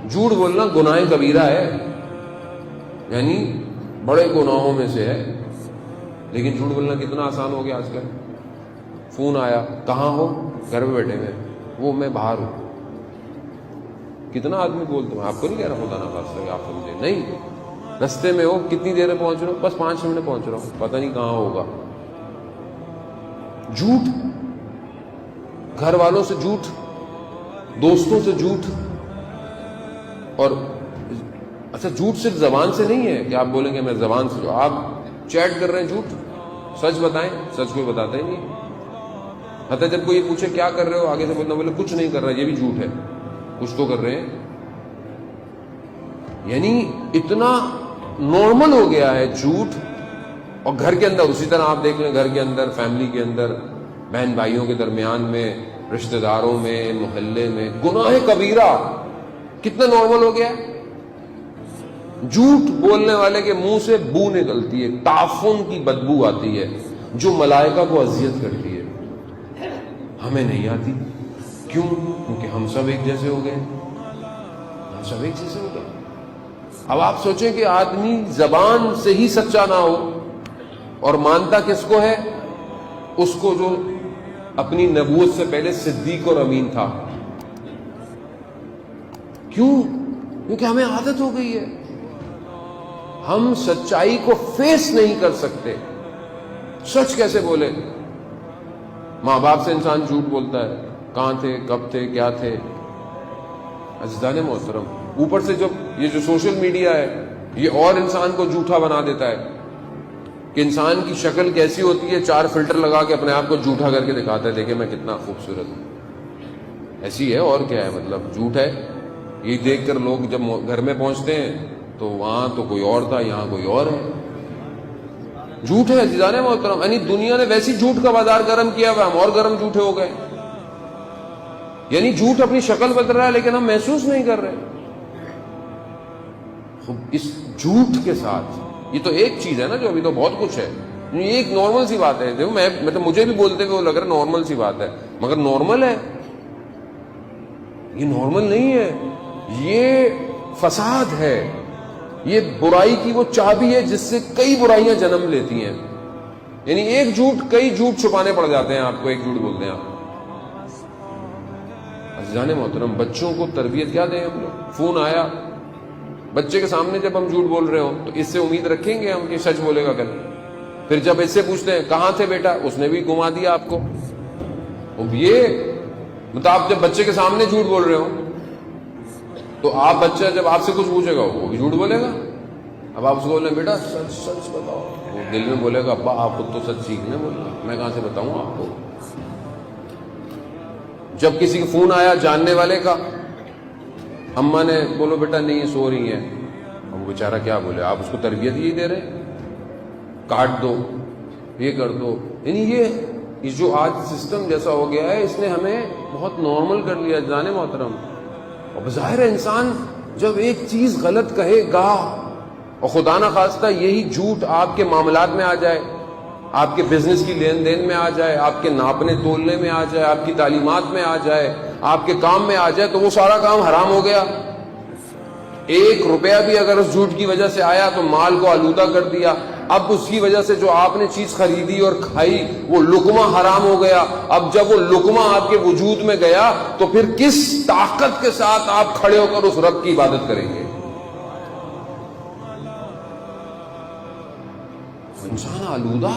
جھوٹ بولنا گناہ کبیرہ ہے، یعنی بڑے گناہوں میں سے ہے، لیکن جھوٹ بولنا کتنا آسان ہو گیا آج کل۔ فون آیا، کہاں ہو؟ گھر میں بیٹھے ہوئے، وہ میں باہر ہوں۔ کتنا آدمی بولتے ہیں، آپ کو نہیں کہہ رہا خدا نہ خاصہ کہ آپ سمجھے، نہیں، رستے میں ہو، کتنی دیر میں پہنچ رہا ہوں؟ بس 5 منٹ میں پہنچ رہا ہوں، پتہ نہیں کہاں ہوگا۔ جھوٹ، گھر والوں سے جھوٹ، دوستوں سے جھوٹ، اور اچھا جھوٹ صرف زبان سے نہیں ہے کہ آپ بولیں گے میں زبان سے، آپ چیٹ کر رہے ہیں جھوٹ، سچ بتائیں، سچ کوئی بتاتا ہی نہیں۔ حتیٰ جب کوئی پوچھے کیا کر رہے ہو، آگے سے بولنا بولے کچھ نہیں کر رہا، یہ بھی جھوٹ ہے، کچھ تو کر رہے ہیں۔ یعنی اتنا نارمل ہو گیا ہے جھوٹ۔ اور گھر کے اندر اسی طرح آپ دیکھ لیں، گھر کے اندر، فیملی کے اندر، بہن بھائیوں کے درمیان میں، رشتہ داروں میں، محلے میں، گناہ کبیرہ کتنا نارمل ہو گیا ہے۔ جھوٹ بولنے والے کے منہ سے بو نکلتی ہے، تعفن کی بدبو آتی ہے جو ملائکہ کو اذیت کرتی ہے، ہمیں نہیں آتی۔ کیوں؟ کیونکہ ہم سب ایک جیسے ہو گئے، ہم سب ایک جیسے ہو گئے۔ اب آپ سوچیں کہ آدمی زبان سے ہی سچا نہ ہو اور مانتا کس کو ہے؟ اس کو جو اپنی نبوت سے پہلے صدیق اور امین تھا۔ کیوں؟ کیونکہ ہمیں عادت ہو گئی ہے، ہم سچائی کو فیس نہیں کر سکتے۔ سچ کیسے بولے؟ ماں باپ سے انسان جھوٹ بولتا ہے، کہاں تھے، کب تھے، کیا تھے۔ عزیزان محترم، اوپر سے جب یہ جو سوشل میڈیا ہے یہ اور انسان کو جھوٹا بنا دیتا ہے کہ انسان کی شکل کیسی ہوتی ہے، 4 فلٹر لگا کے اپنے آپ کو جھوٹا کر کے دکھاتا ہے، دیکھیں میں کتنا خوبصورت ہوں۔ ایسی ہے اور کیا ہے، مطلب جھوٹ ہے۔ یہ دیکھ کر لوگ جب گھر میں پہنچتے ہیں تو وہاں تو کوئی اور تھا، یہاں کوئی اور ہے۔ جھوٹ ہے عزیزان محترم، یعنی دنیا نے ویسی جھوٹ کا بازار گرم کیا ہوا، ہم اور گرم جھوٹے ہو گئے۔ یعنی جھوٹ اپنی شکل بدل رہا ہے لیکن ہم محسوس نہیں کر رہے۔ اس جھوٹ کے ساتھ یہ تو ایک چیز ہے نا، جو ابھی تو بہت کچھ ہے، یہ ایک نارمل سی بات ہے۔ دیکھو میں مطلب مجھے بھی بولتے ہوئے وہ لگ رہا نارمل سی بات ہے، مگر نارمل ہے یہ، نارمل نہیں ہے، یہ فساد ہے، یہ برائی کی وہ چابی ہے جس سے کئی برائیاں جنم لیتی ہیں۔ یعنی ایک جھوٹ کئی جھوٹ چھپانے پڑ جاتے ہیں آپ کو، ایک جھوٹ بولتے ہیں آپ۔ عزیزان محترم، بچوں کو تربیت کیا دیں ہم لوگ؟ فون آیا، بچے کے سامنے جب ہم جھوٹ بول رہے ہو تو اس سے امید رکھیں گے ہم کہ سچ بولے گا کل؟ پھر جب اس سے پوچھتے ہیں کہاں تھے بیٹا، اس نے بھی گھما دیا آپ کو۔ یہ مطلب آپ جب بچے کے سامنے جھوٹ بول رہے ہو تو آپ بچہ جب آپ سے کچھ پوچھے گا وہ بھی جھوٹ بولے گا۔ اب آپ اس کو بولیں بیٹا سچ سچ بتاؤ، وہ دل میں بولے گا ابا آپ خود تو سچ سیکھنے بول رہے، میں کہاں سے بتاؤں آپ کو۔ جب کسی کا فون آیا جاننے والے کا، اماں نے بولو بیٹا نہیں یہ سو رہی ہیں، اب وہ بیچارہ کیا بولے، آپ اس کو تربیت یہی دے رہے ہیں، کاٹ دو، یہ کر دو۔ یعنی یہ جو آج سسٹم جیسا ہو گیا ہے اس نے ہمیں بہت نارمل کر لیا جانے محترم۔ اور بظاہر انسان جب ایک چیز غلط کہے گا اور خدا نہ خواستہ یہی جھوٹ آپ کے معاملات میں آ جائے، آپ کے بزنس کی لین دین میں آ جائے، آپ کے ناپنے تولنے میں آ جائے، آپ کی تعلیمات میں آ جائے، آپ کے کام میں آ جائے، تو وہ سارا کام حرام ہو گیا۔ 1 روپیہ بھی اگر اس جھوٹ کی وجہ سے آیا تو مال کو آلودہ کر دیا۔ اب اس کی وجہ سے جو آپ نے چیز خریدی اور کھائی وہ لقمہ حرام ہو گیا۔ اب جب وہ لقمہ آپ کے وجود میں گیا تو پھر کس طاقت کے ساتھ آپ کھڑے ہو کر اس رب کی عبادت کریں گے؟ انسان آلودہ